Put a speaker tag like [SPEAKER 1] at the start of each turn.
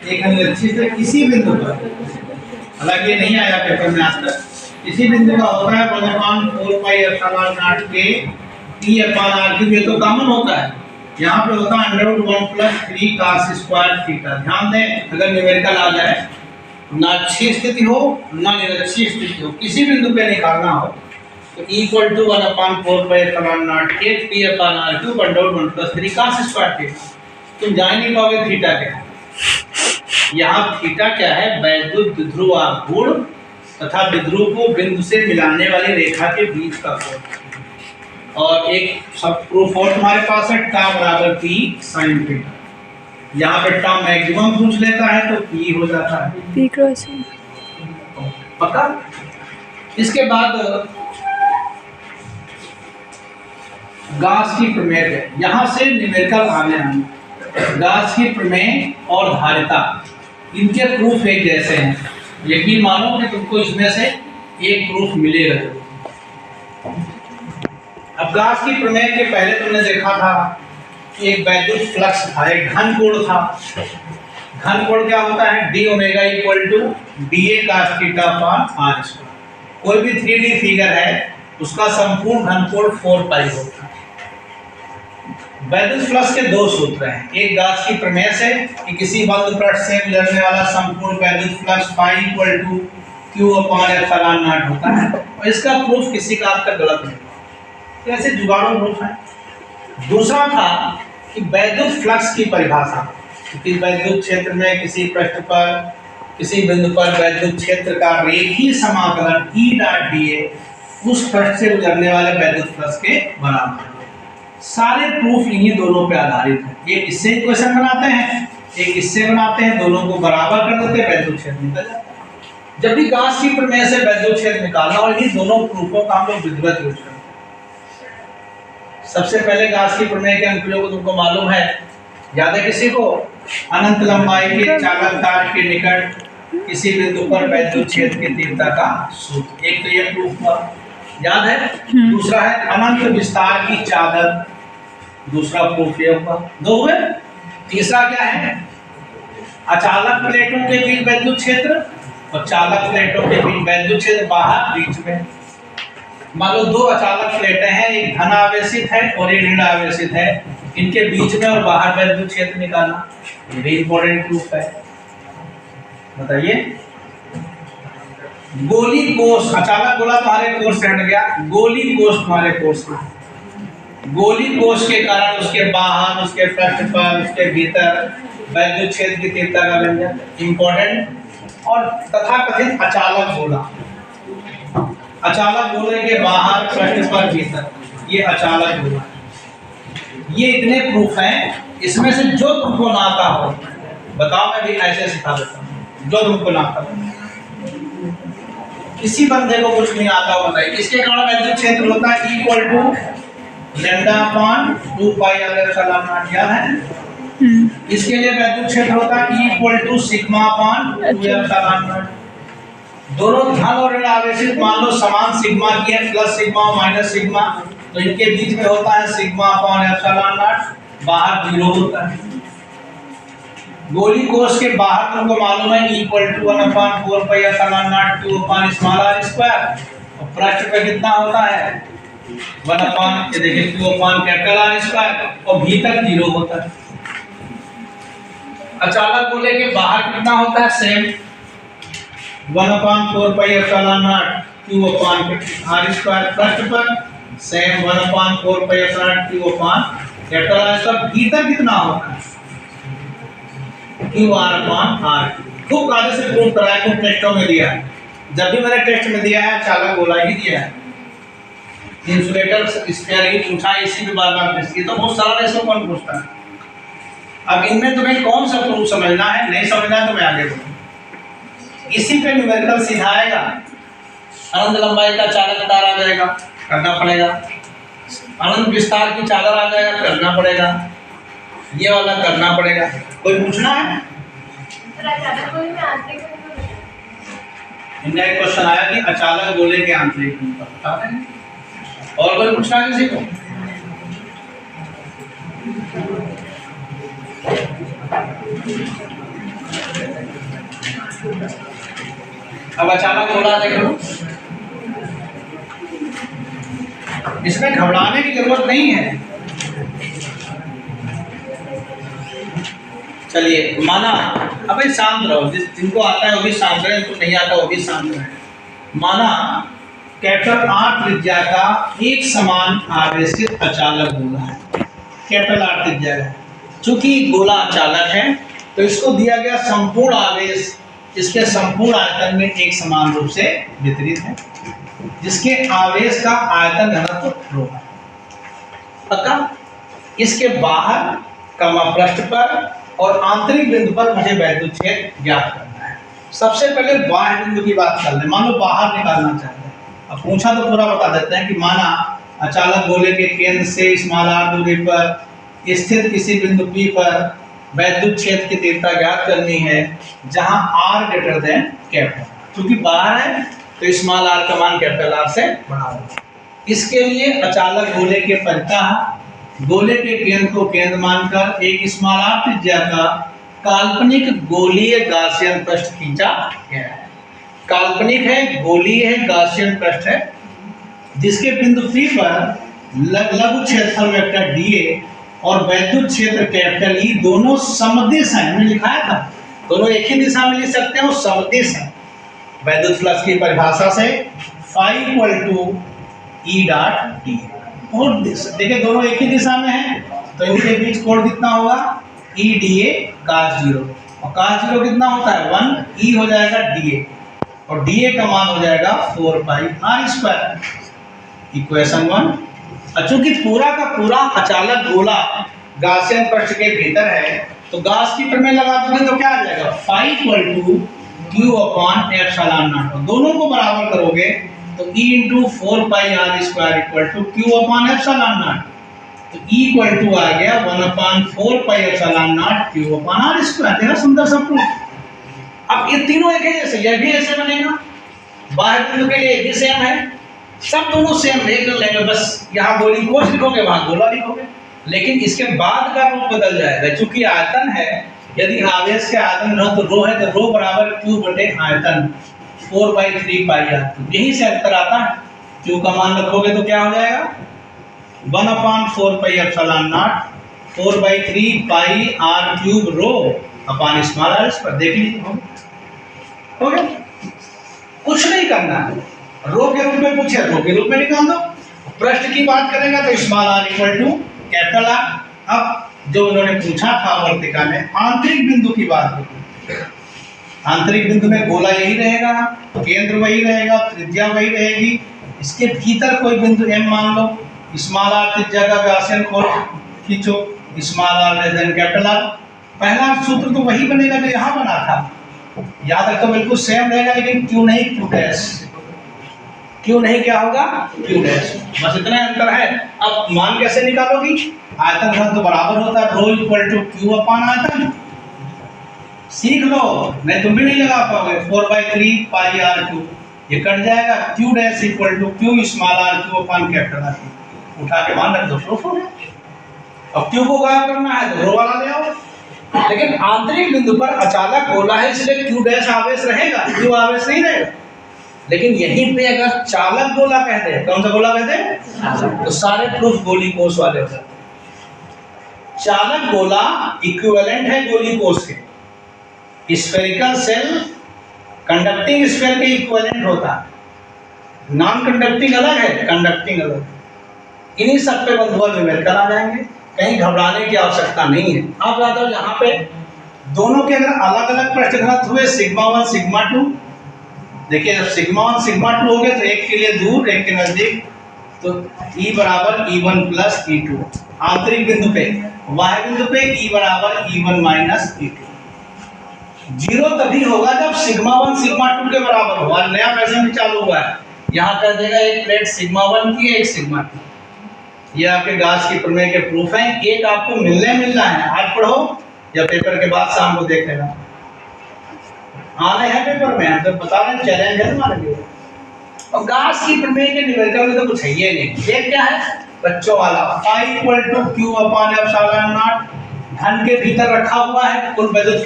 [SPEAKER 1] एक अनिरक्षित है किसी बिंदु पर, हालांकि ये नहीं आया पेपर में आज तक, किसी बिंदु का होता है 1/4πε0 के T/r3, ये तो कॉमन होता है। यहाँ पे होता है √1 + 3 cos² थीटा। ध्यान दें, अगर न्यूमेरिकल आ जाए, ना अच्छी स्थिति हो ना निरक्षी स्थिति हो, किसी बिंदु पे निकालना हो तो = 1/4πε0 के T/r3 √1 + 3 cos² थीटा। तुम जान नहीं पाओगे थीटा क्या है। यहाँ थीटा क्या है? वैद्युत द्विध्रुव आघूर्ण तथा विध्रुव को बिंदु से मिलाने वाली रेखा के बीच का कोण। और एक सब प्रूफ और तुम्हारे पास है, τ = P sin थीटा। यहाँ पे टर्म मैक्सिमम पूछ लेता है तो P हो जाता है P × पक्का। इसके बाद गाउस की प्रमेय है, यहाँ से न्यूमेरिकल आने हम। गाउस की प्रमेय और धारिता, इनके प्रूफ एक जैसे हैं। यकीन मानो कि तुमको इसमें से एक प्रूफ मिलेगा। अब गाउस की प्रमेय के पहले तुमने देखा था एक वैद्युत फ्लक्स था, एक घन कोण था। घन कोण क्या होता है? d ω = dA cos θ/r²। कोई भी 3D फिगर है उसका संपूर्ण घन कोण 4π होता है। वैद्युत फ्लक्स के दो सूत्र हैं, एक गाउस की प्रमेय से कि किसी बंद पृष्ठ से गुजरने वाला संपूर्ण वैद्युत फ्लक्स φ = Q/ε0 होता है, और इसका प्रूफ किसी का आपका गलत नहीं, तो ऐसे जुगाड़ों प्रूफ है। दूसरा था कि वैद्युत फ्लक्स की परिभाषा, कि वैद्युत क्षेत्र में किसी पृष्ठ पर किसी बिंदु पर वैद्युत क्षेत्र का रेखीय समाकलन E.dA उस पृष्ठ से गुजरने वाले वैद्युत फ्लक्स के बराबर। सारे प्रूफ इन्हीं दोनों पे आधारित है। एक इससे इक्वेशन बनाते हैं, एक इससे बनाते हैं, दोनों को बराबर कर देते हैं, वैद्युत क्षेत्र निकल जाता है। जब भी गाउस की प्रमेय से वैद्युत क्षेत्र निकालना, और इन्हीं दोनों प्रूफों का हम लोग विधिवत यूज करते हैं। सबसे पहले गाउस की प्रमेय के अनुप्रयोग तुमको मालूम है, याद है किसी को? अनंत लंबाई के चालक तार के निकट किसी बिंदु पर वैद्युत क्षेत्र की तीव्रता का सूत्र। एक तो ये प्रूफ हुआ, याद है। दूसरा है अनंत विस्तार की चादर, दूसरा प्रूफ ये हुआ। दो हुए। तीसरा क्या है? अचालक प्लेटों के बीच वैद्युत क्षेत्र और चालक प्लेटों के बीच वैद्युत क्षेत्र बाहर बीच में। मान लो दो अचालक प्लेटें हैं, एक धन आवेशित है और एक ऋण आवेशित है, इनके बीच में और बाहर वैद्युत क्षेत्र निकालना, ये भी इंपॉर्टेंट प्रूफ है। बताइए। गोली कोष, अचालक गोला तुम्हारे कोष से हट गया, गोली कोष तुम्हारे कोष में। गोली कोष के कारण उसके बाहर, उसके पृष्ठ पर, उसके भीतर वैद्युत क्षेत्र की तीव्रता का व्यंजन इंपॉर्टेंट। और तथाकथित अचालक गोला, अचालक गोले के बाहर, पृष्ठ पर, भीतर, ये अचालक गोला। ये इतने प्रूफ हैं, इसमें से जो तुमको ना आता हो बताओ, मैं भी ऐसे सिखा देता हूँ। जो तुमको ना आता हो, किसी बंदे को कुछ नहीं आता हो बताइए। इसके कारण वैद्युत क्षेत्र होता है = λ/2πr∇0, याद है। इसके लिए वैद्युत क्षेत्र होता है = σ/2ε0। दोनों धन और ऋण आवेशित मान लो समान सिग्मा की है, प्लस सिग्मा और माइनस सिग्मा, तो इनके बीच में होता है σ/ε0, बाहर 0 होता है। गोली कोष के बाहर तुमको मालूम है = 1/4πε0 Q/r², और पृष्ठ पे कितना होता है 1/, ये देखिए Q/R², और भीतर 0 होता है। अचालक गोले के बाहर कितना होता है? सेम 1/4πε0 Q/R², पृष्ठ पर सेम 1/4πε0 Q/R², भीतर कितना होता है QR/R। खूब कायदे से प्रूव कराया, खूब टेस्टों में दिया है। जब भी मैंने टेस्ट में दिया है चालक गोला ही दिया है, इंसुलेटर स्फीयर ही पूछा, इसी पे बार-बार टेस्ट किया, तो बहुत सारा ऐसा कौन पूछता है। अब इनमें तुम्हें कौन सा प्रूफ समझना है, नहीं समझना है तो मैं आगे बढ़ूँ। इसी पे न्यूमेरिकल सीधा आएगा। अनंत लंबाई का चालक तार आ जाएगा, करना पड़ेगा। अनंत विस्तार की चादर आ जाएगा, करना पड़ेगा। ये वाला करना पड़ेगा। कोई पूछना है? इनका एक क्वेश्चन आया कि अचालक गोले के आंतरिक बता दें। और कोई पूछना किसी को? अब अचानक गोला देख लो, इसमें घबराने की जरूरत नहीं है। चलिए माना, अब शांत रहो, जिनको आता है वो भी शांत रहे, जिनको नहीं आता वो भी शांत रहे। माना कैपिटल आर त्रिज्या का एक समान आवेशित अचालक गोला है, कैपिटल आर त्रिज्या है। चूंकि गोला अचालक है तो इसको दिया गया संपूर्ण आवेश इसके संपूर्ण आयतन में एक समान रूप से वितरित है, जिसके आवेश का आयतन घनत्व रो है। पक्का? इसके बाहर कमा पृष्ठ पर और आंतरिक बिंदु पर मुझे वैद्युत क्षेत्र ज्ञात करना है। सबसे पहले बाह्य बिंदु की बात कर ले। मान लो बाहर निकालना चाहते हैं, अब पूछा तो पूरा बता देते हैं कि माना अचालक गोले के केंद्र से स्मॉल r दूरी पर स्थित किसी बिंदु P पर वैद्युत क्षेत्र की तीव्रता ज्ञात करनी है जहां r ग्रेटर देन कैपिटल। क्योंकि बाहर है तो स्मॉल r का मान कैपिटल R से बड़ा होगा। इसके लिए अचालक गोले के परितः गोले के केंद्र को केंद्र मानकर एक स्मॉल r त्रिज्या का काल्पनिक गोलीय गाउसियन पृष्ठ खींचा गया है। काल्पनिक है, गोलीय है, गाउसियन पृष्ठ है, जिसके बिंदु P पर लघु क्षेत्रफल वेक्टर dA और वैद्युत क्षेत्र कैपिटल E दोनों समदिश हैं। हमने लिखाया था दोनों एक ही दिशा में लिख सकते हैं, वो समदिश हैं। वैद्युत फ्लक्स की परिभाषा से phi = E डॉट d। और देखिए दोनों एक ही दिशा में हैं तो इनके बीच कोण कितना होगा, E dA cos 0, और cos 0 कितना होता है 1, E हो जाएगा dA और dA का मान हो जाएगा 4 pi r²। इक्वेशन 1। चूंकि पूरा का पूरा अचालक गोला गाउसियन पृष्ठ के भीतर है तो गाउस की प्रमेय लगा दोगे तो क्या आ जाएगा, phi = Q/ε0। दोनों को बराबर करोगे तो E × 4 pi r² = Q/ε0। तो E = आ गया 1/4 pi ε0 Q/r²। देखा सुंदर सा प्रूफ। अब ये तीनों एक है जैसे, यह भी ऐसे बनेगा, बाहर बिंदु के लिए ये सेम है, सब दोनों सेम देख लेंगे। बस यहाँ गोली कोश लिखोगे, वहां गोला लिखोगे, लेकिन इसके बाद का रूप बदल जाएगा। चूंकि आयतन है, यदि आवेश के आयतन रहो तो रो है तो रो बराबर Q बटे आयतन 4/3 pi r। यही से अंतर आता है। Q का मान रखोगे तो क्या हो जाएगा 1/4 pi ε0 4/3 pi r³ rho upon small r²। देख लीजिए हो गया। कुछ नहीं करना है, रो के रूप में पूछे रो के रूप में निकाल दो। पृष्ठ की बात करेंगे तो स्मॉल r = कैपिटल R। अब जो उन्होंने पूछा था वर्तिका में आंतरिक बिंदु की बात होगी। आंतरिक बिंदु में गोला यही रहेगा, केंद्र वही रहेगा, त्रिज्या वही रहेगी। इसके भीतर कोई बिंदु M मान लो, स्मॉल r त्रिज्या का गाउसियन कोण खींचो, small r less than capital R। पहला सूत्र तो वही बनेगा जो यहाँ बना था, याद रखो बिल्कुल सेम रहेगा, लेकिन क्यों नहीं Q डैश, क्यों नहीं क्या होगा Q डैश। बस इतना अंतर है। अब मान कैसे निकालोगी, आयतन घन तो बराबर होता है रो = Q/आयतन। सीख लो, नहीं तुम भी नहीं लगा पाओगे। 4/3 pi r³ ये कट जाएगा, Q dash = Q small r³ capital R। उठा के मान रख दो, प्रूफ हो गया। अब Q को गायब करना है तो रो वाला ले आओ। लेकिन आंतरिक बिंदु पर अचालक गोला है इसलिए Q डैश आवेश रहेगा, Q आवेश नहीं रहेगा। लेकिन यहीं पे अगर चालक गोला कहते हैं, कौन सा गोला कहते हैं, तो सारे प्रूफ गोली कोष वाले हो जाते हैं। चालक गोला इक्विवेलेंट है गोली कोष के। स्फेरिकल सेल कंडक्टिंग स्फीयर के इक्विवेलेंट होता है। नॉन कंडक्टिंग अलग है, कंडक्टिंग अलग। इन्हीं सब पे बंधुआ न्यूमेरिकल आ जाएंगे, कहीं घबराने की आवश्यकता नहीं है। आप याद हो यहाँ पे दोनों के अगर अलग अलग पृष्ठ घनत्व हुए σ1 σ2, देखिए जब σ1 σ2 हो गए तो एक के लिए दूर एक के नजदीक, तो E = E1 + E2। आंतरिक बिंदु पे, बाह्य बिंदु पे E = E1 - E2। जीरो तभी होगा जब σ1 σ2 के बराबर हो। और नया फैशन भी चालू हुआ है, यहाँ कर देगा एक प्लेट σ1 की एक σ2। ये आपके गाउस की प्रमेय के प्रूफ हैं। एक आपको मिलना है, आज पढ़ो या पेपर के बाद शाम को देख लेना। आने हैं पेपर में, हम तो बता रहे हैं, चैलेंज है तुम्हारे लिए। और गाउस की प्रमेय के न्यूमेरिकल में तो कुछ है ही नहीं। ये क्या है बच्चों वाला, phi = Q/ε0 घन के भीतर रखा हुआ है कुल वैद्युत